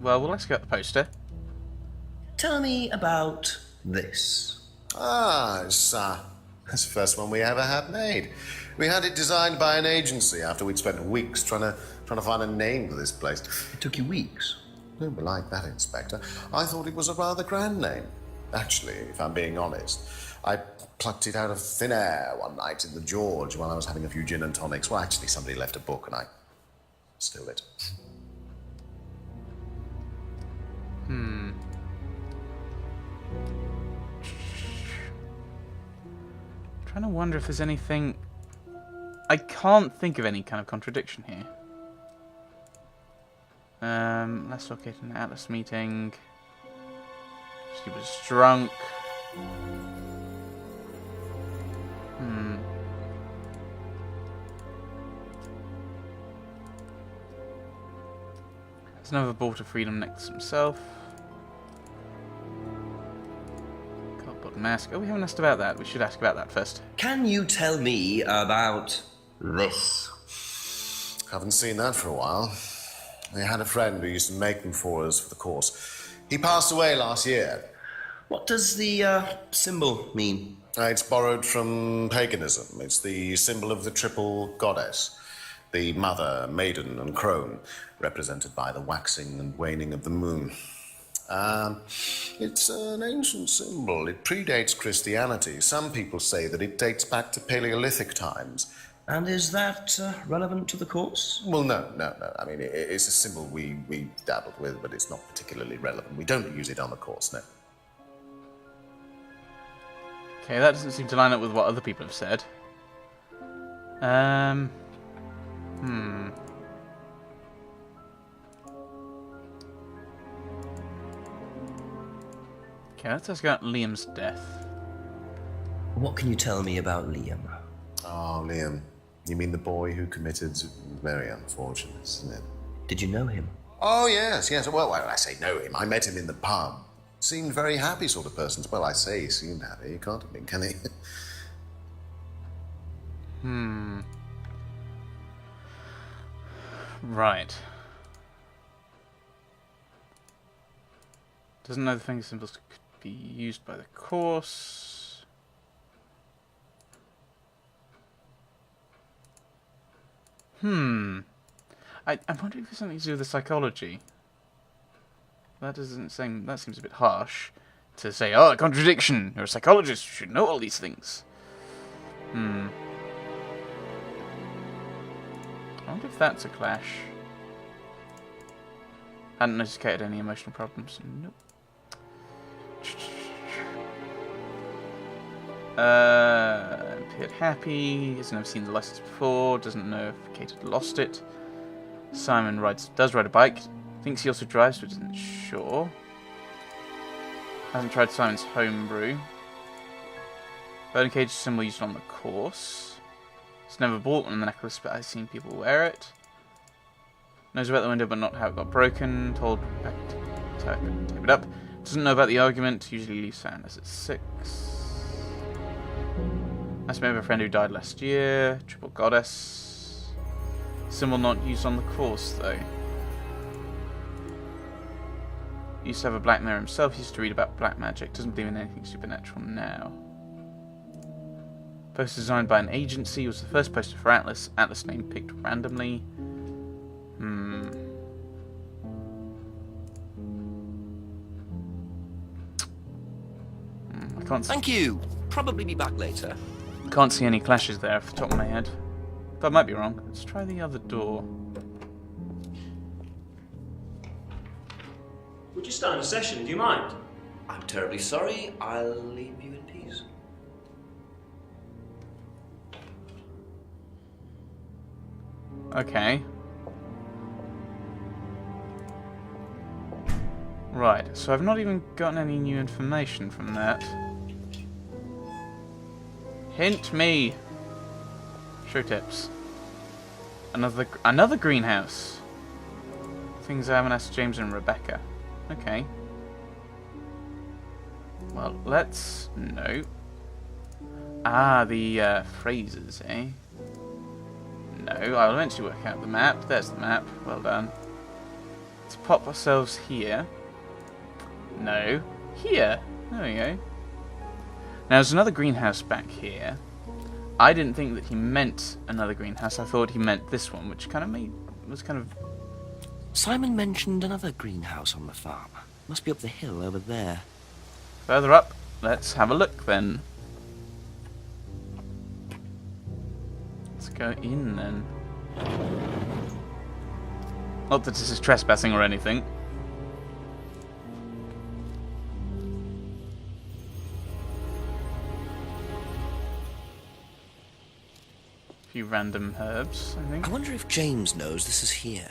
well, let's get the poster. Tell me about this. It's the first one we ever had made. We had it designed by an agency after we'd spent weeks trying to find a name for this place. It took you weeks. Don't be like that, Inspector. I thought it was a rather grand name. Actually, if I'm being honest, I plucked it out of thin air one night in the George while I was having a few gin and tonics. Well, actually, somebody left a book and I stole it. Trying to wonder if there's anything... I can't think of any kind of contradiction here. Let's look at an Atlas meeting. She was drunk. There's another Bolt of Freedom next to himself. Cardboard mask. Oh, we haven't asked about that. We should ask about that first. Can you tell me about this? Haven't seen that for a while. I had a friend who used to make them for us for the course. He passed away last year. What does the symbol mean? It's borrowed from paganism. It's the symbol of the triple goddess. The mother, maiden, and crone, represented by the waxing and waning of the moon. It's an ancient symbol. It predates Christianity. Some people say that it dates back to Paleolithic times. And is that relevant to the course? Well, no. I mean, it's a symbol we dabbled with, but it's not particularly relevant. We don't use it on the course, no. Okay, that doesn't seem to line up with what other people have said. Okay, let's ask about Liam's death. What can you tell me about Liam? Oh, Liam. You mean the boy who committed... Very unfortunate, isn't it? Did you know him? Oh, yes. Well, when I say know him, I met him in the pub. Seemed very happy sort of person. Well, I say he seemed happy. He can't have been, can he? Right. Doesn't know the finger symbols could be used by the course. I'm wondering if it's something to do with the psychology. That doesn't seem... That seems a bit harsh. To say, oh, a contradiction! You're a psychologist, you should know all these things. I wonder if that's a clash. Hadn't notified any emotional problems. Nope. Appeared happy. Has never seen the license before. Doesn't know if Kate had lost it. Simon does ride a bike. Thinks he also drives, but isn't sure. Hasn't tried Simon's homebrew. Burning cage symbol used on the course. He's never bought one in the necklace, but I've seen people wear it. Knows about the window, but not how it got broken. Told back to tape it up. Doesn't know about the argument. Usually leaves sound as it's 6. Must have a friend who died last year. Triple goddess. Symbol not used on the course, though. Used to have a black mirror himself. Used to read about black magic. Doesn't believe in anything supernatural now. Poster designed by an agency. Was the first poster for Atlas. Atlas name picked randomly. I can't. Thank you. Probably be back later. Can't see any clashes there off the top of my head. But I might be wrong. Let's try the other door. We're just starting a session, do you mind? I'm terribly sorry. I'll leave you in peace. Okay. Right, so I've not even gotten any new information from that. Hint me! Show tips. Another greenhouse. Things I haven't asked James and Rebecca. Okay. Well, let's... No. Ah, the phrases, eh? No, I'll eventually work out the map. There's the map. Well done. Let's pop ourselves here. No. Here. There we go. Now, there's another greenhouse back here. I didn't think that he meant another greenhouse. I thought he meant this one, which was kind of... Simon mentioned another greenhouse on the farm. Must be up the hill over there. Further up. Let's have a look, then. Let's go in, then. Not that this is trespassing or anything. A few random herbs, I think. I wonder if James knows this is here.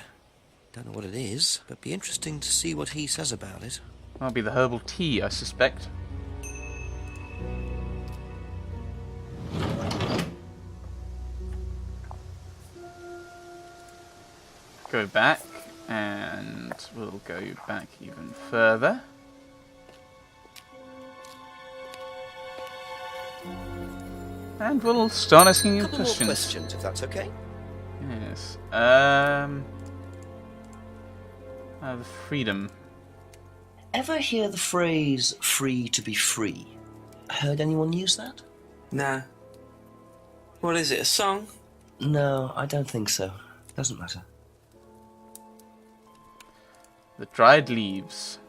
Don't know what it is, but be interesting to see what he says about it. That'll be the herbal tea, I suspect. Go back, and we'll go back even further. And we'll start asking you Couple more questions. questions, if that's okay. Yes. The freedom. Ever hear the phrase "free to be free"? Heard anyone use that? Nah. What is it, a song? No, I don't think so. Doesn't matter. The dried leaves.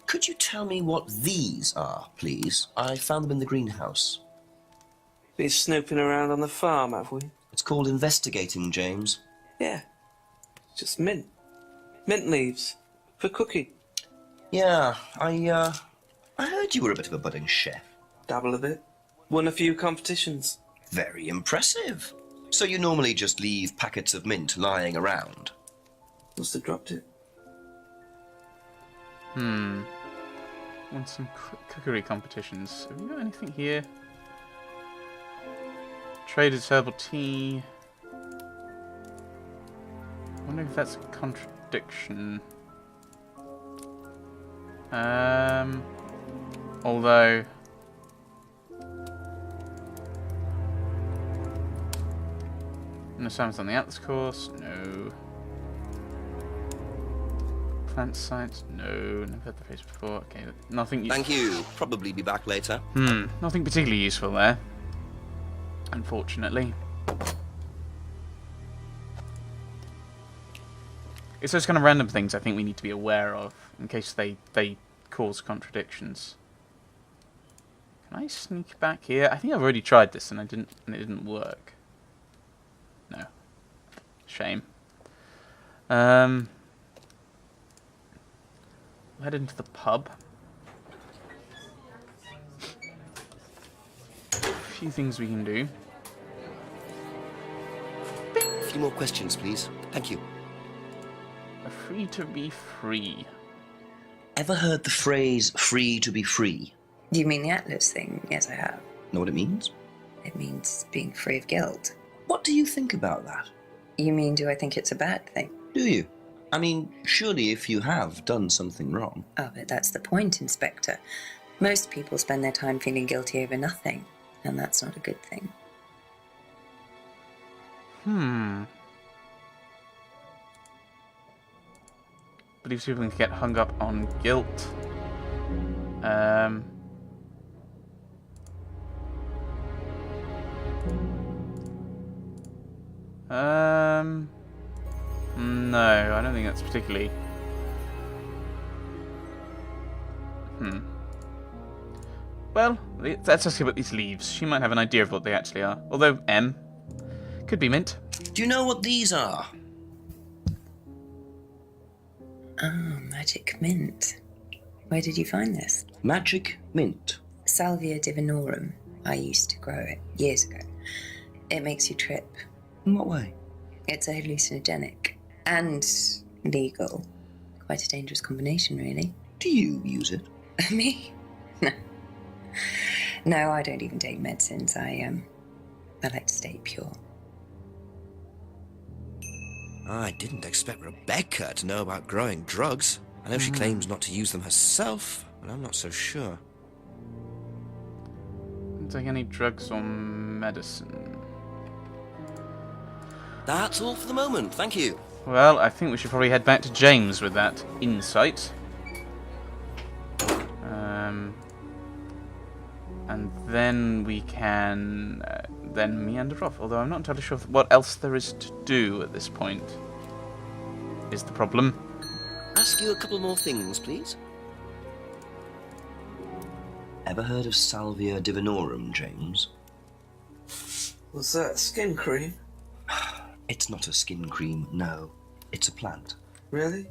Could you tell me what these are, please? I found them in the greenhouse. Been snooping around on the farm, have we? It's called investigating, James. Yeah. Just mint. Mint leaves. For cooking. Yeah, I heard you were a bit of a budding chef. Dabble a bit. Won a few competitions. Very impressive. So you normally just leave packets of mint lying around? Must have dropped it. Want some cookery competitions. Have you got anything here? Traders herbal tea. I wonder if that's a contradiction. Although... No Simon's on the Atlas course. No. Plant science. No. Never had the face before. Okay, nothing useful. Thank you. Probably be back later. Nothing particularly useful there. Unfortunately. It's those kind of random things I think we need to be aware of in case they cause contradictions. Can I sneak back here? I think I've already tried this and it didn't work. No. Shame. We'll head into the pub. A few things we can do. A few more questions, please. Thank you. Free to be free. Ever heard the phrase "free to be free"? Do you mean the Atlas thing? Yes, I have. Know what it means? It means being free of guilt. What do you think about that? You mean, do I think it's a bad thing? Do you? I mean, surely if you have done something wrong. Oh, but that's the point, Inspector. Most people spend their time feeling guilty over nothing, and that's not a good thing. Believes people can get hung up on guilt. No, I don't think that's particularly... Well, let's ask her about these leaves. She might have an idea of what they actually are. Although, could be mint. Do you know what these are? Oh, magic mint. Where did you find this? Magic mint. Salvia divinorum. I used to grow it years ago. It makes you trip. In what way? It's a hallucinogenic. And legal. Quite a dangerous combination, really. Do you use it? Me? No. No, I don't even take medicines. I like to stay pure. I didn't expect Rebecca to know about growing drugs. I know she claims not to use them herself, but I'm not so sure. Don't take any drugs or medicine. That's all for the moment, thank you. Well, I think we should probably head back to James with that insight. And then we can then meander off. Although I'm not entirely sure what else there is to do at this point. Is the problem. Ask you a couple more things, please. Ever heard of Salvia divinorum, James? Was that skin cream? It's not a skin cream, no. It's a plant. Really?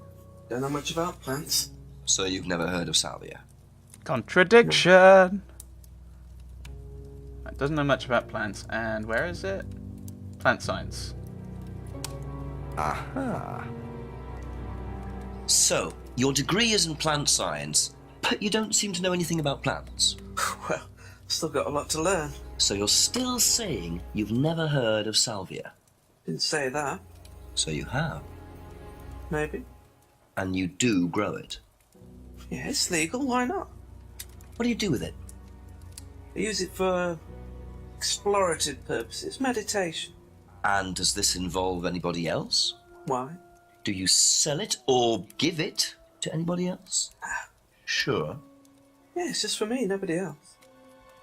Don't know much about plants. So you've never heard of Salvia? Contradiction! It doesn't know much about plants. And where is it? Plant science. Aha. So, your degree is in plant science, but you don't seem to know anything about plants. Well, still got a lot to learn. So you're still saying you've never heard of Salvia? Didn't say that. So you have. Maybe. And you do grow it. Yeah, it's legal. Why not? What do you do with it? I use it for explorative purposes, meditation. And does this involve anybody else? Why? Do you sell it or give it to anybody else? Sure. Yeah, it's just for me, nobody else.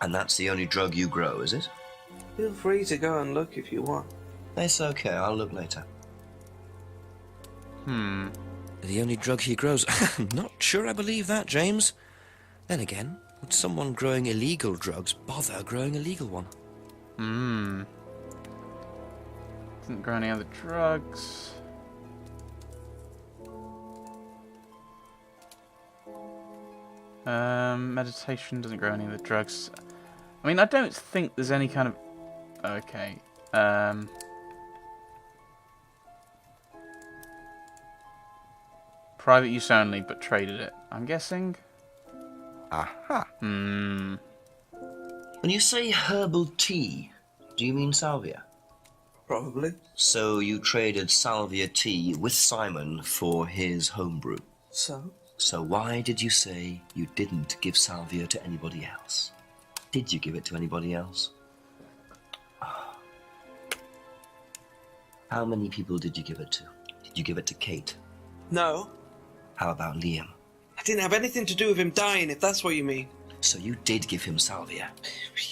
And that's the only drug you grow, is it? Feel free to go and look if you want. It's okay, I'll look later. The only drug he grows? Not sure I believe that, James. Then again, would someone growing illegal drugs bother growing a legal one? Doesn't grow any other drugs. Meditation doesn't grow any of the drugs. I mean, I don't think there's any kind of... Okay. Private use only, but traded it. I'm guessing. Aha. Hmm. When you say herbal tea, do you mean salvia? Probably. So you traded salvia tea with Simon for his homebrew. So? So why did you say you didn't give salvia to anybody else? Did you give it to anybody else? How many people did you give it to? Did you give it to Kate? No. How about Liam? I didn't have anything to do with him dying, if that's what you mean. So you did give him salvia?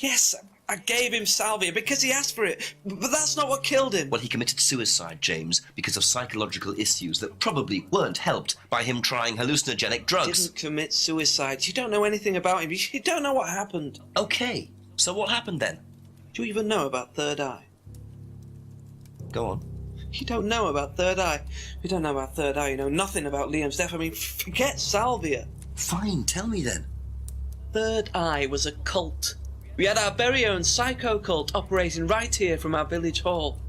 Yes, I gave him salvia because he asked for it, but that's not what killed him. Well, he committed suicide, James, because of psychological issues that probably weren't helped by him trying hallucinogenic drugs. Didn't commit suicide. You don't know anything about him. You don't know what happened. Okay, so what happened then? Do you even know about Third Eye? Go on. You don't know about Third Eye. You don't know about Third Eye. You know nothing about Liam's death. I mean, forget salvia. Fine, tell me then. Third Eye was a cult. We had our very own psycho cult operating right here from our village hall.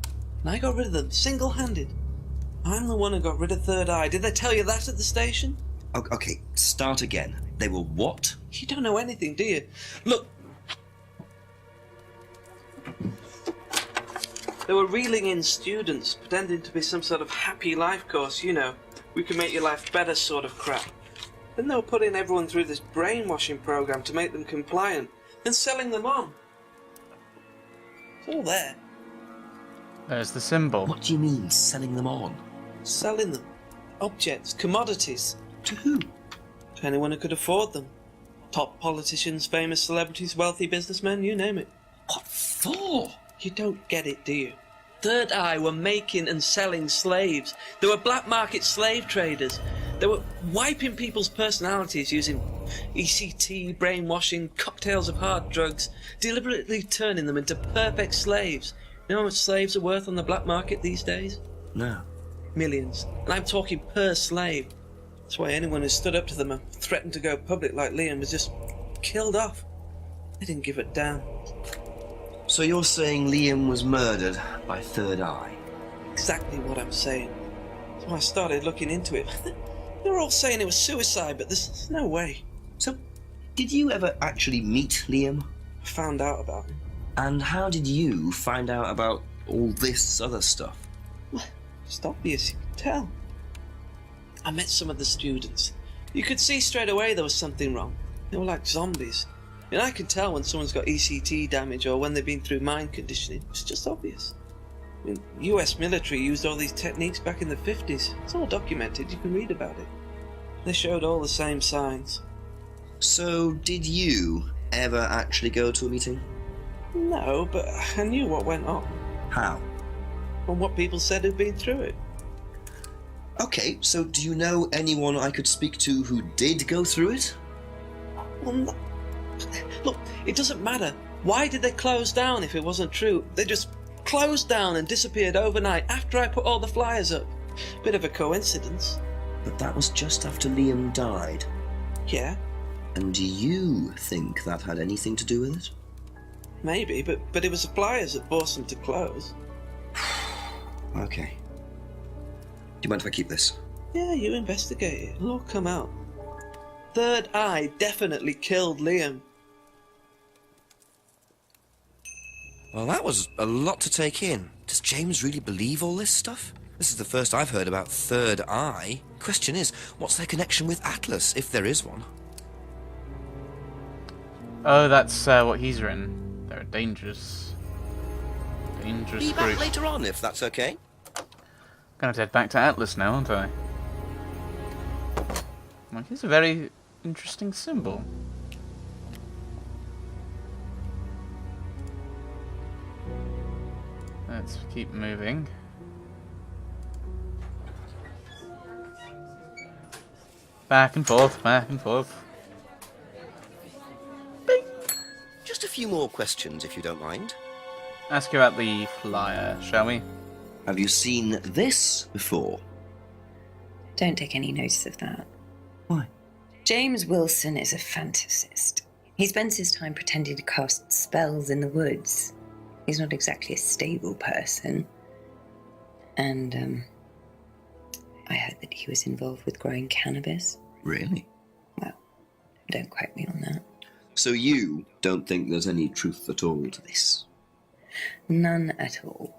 And I got rid of them, single-handed. I'm the one who got rid of Third Eye. Did they tell you that at the station? Okay, start again. They were what? You don't know anything, do you? Look. They were reeling in students, pretending to be some sort of happy life course, you know. We can make your life better sort of crap. Then they were putting everyone through this brainwashing program to make them compliant, and selling them on. It's all there. There's the symbol. What do you mean, selling them on? Selling them. Objects, commodities. To who? To anyone who could afford them. Top politicians, famous celebrities, wealthy businessmen, you name it. What for? You don't get it, do you? Third Eye were making and selling slaves. They were black market slave traders. They were wiping people's personalities using ECT, brainwashing, cocktails of hard drugs, deliberately turning them into perfect slaves. You know how much slaves are worth on the black market these days? No. Millions. And I'm talking per slave. That's why anyone who stood up to them and threatened to go public like Liam was just killed off. They didn't give it down. So you're saying Liam was murdered by Third Eye? Exactly what I'm saying. So I started looking into it. They were all saying it was suicide, but there's no way. So, did you ever actually meet Liam? I found out about him. And how did you find out about all this other stuff? It's obvious, you can tell. I met some of the students. You could see straight away there was something wrong. They were like zombies. And I can tell when someone's got ECT damage or when they've been through mind conditioning. It's just obvious. I mean, US military used all these techniques back in the 50s. It's all documented, you can read about it. They showed all the same signs. So, did you ever actually go to a meeting? No, but I knew what went on. How? From what people said who'd been through it. Okay, so do you know anyone I could speak to who did go through it? Well, no. Look, it doesn't matter. Why did they close down if it wasn't true? They just closed down and disappeared overnight after I put all the flyers up. Bit of a coincidence. But that was just after Liam died. Yeah, And do you think that had anything to do with it? maybe, but it was the flyers that forced them to close. Okay. Do you mind if I keep this? Yeah, you investigate it. It'll all come out. Third Eye definitely killed Liam. Well, that was a lot to take in. Does James really believe all this stuff? This is the first I've heard about Third Eye. Question is, what's their connection with Atlas, if there is one? Oh, that's what he's written. They're a dangerous Be back group. later on, if that's okay. Gonna have to head back to Atlas now, aren't I? Like, it's a very interesting symbol. Let's keep moving. Back and forth, back and forth. Just a few more questions, if you don't mind. Ask you about the flyer, shall we? Have you seen this before? Don't take any notice of that. Why? James Wilson is a fantasist. He spends his time pretending to cast spells in the woods. He's not exactly a stable person. And, I heard that he was involved with growing cannabis. Really? Well, don't quote me on that. So you don't think there's any truth at all to this? None at all.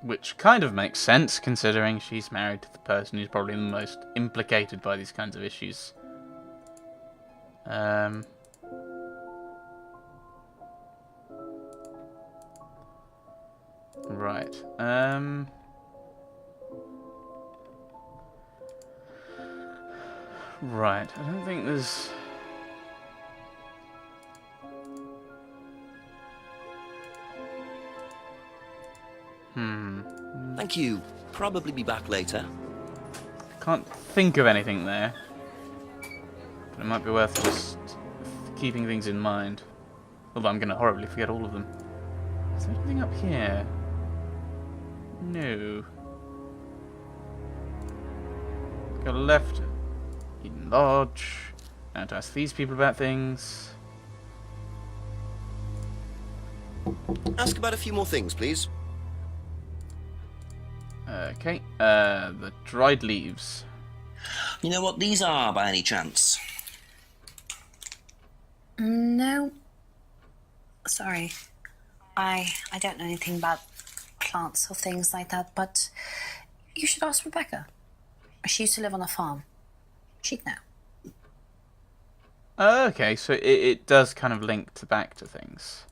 Which kind of makes sense, considering she's married to the person who's probably the most implicated by these kinds of issues. Right. Right. I don't think there's... Thank you. Probably be back later. Can't think of anything there. But it might be worth just keeping things in mind. Although I'm going to horribly forget all of them. Is there anything up here? No. Go left. Eden Lodge. Now to ask these people about things. Ask about a few more things, please. Okay. The dried leaves. You know what these are, by any chance? No. Sorry. I don't know anything about plants or things like that, but you should ask Rebecca. She used to live on a farm. She'd know. Okay, so it does kind of link back to things.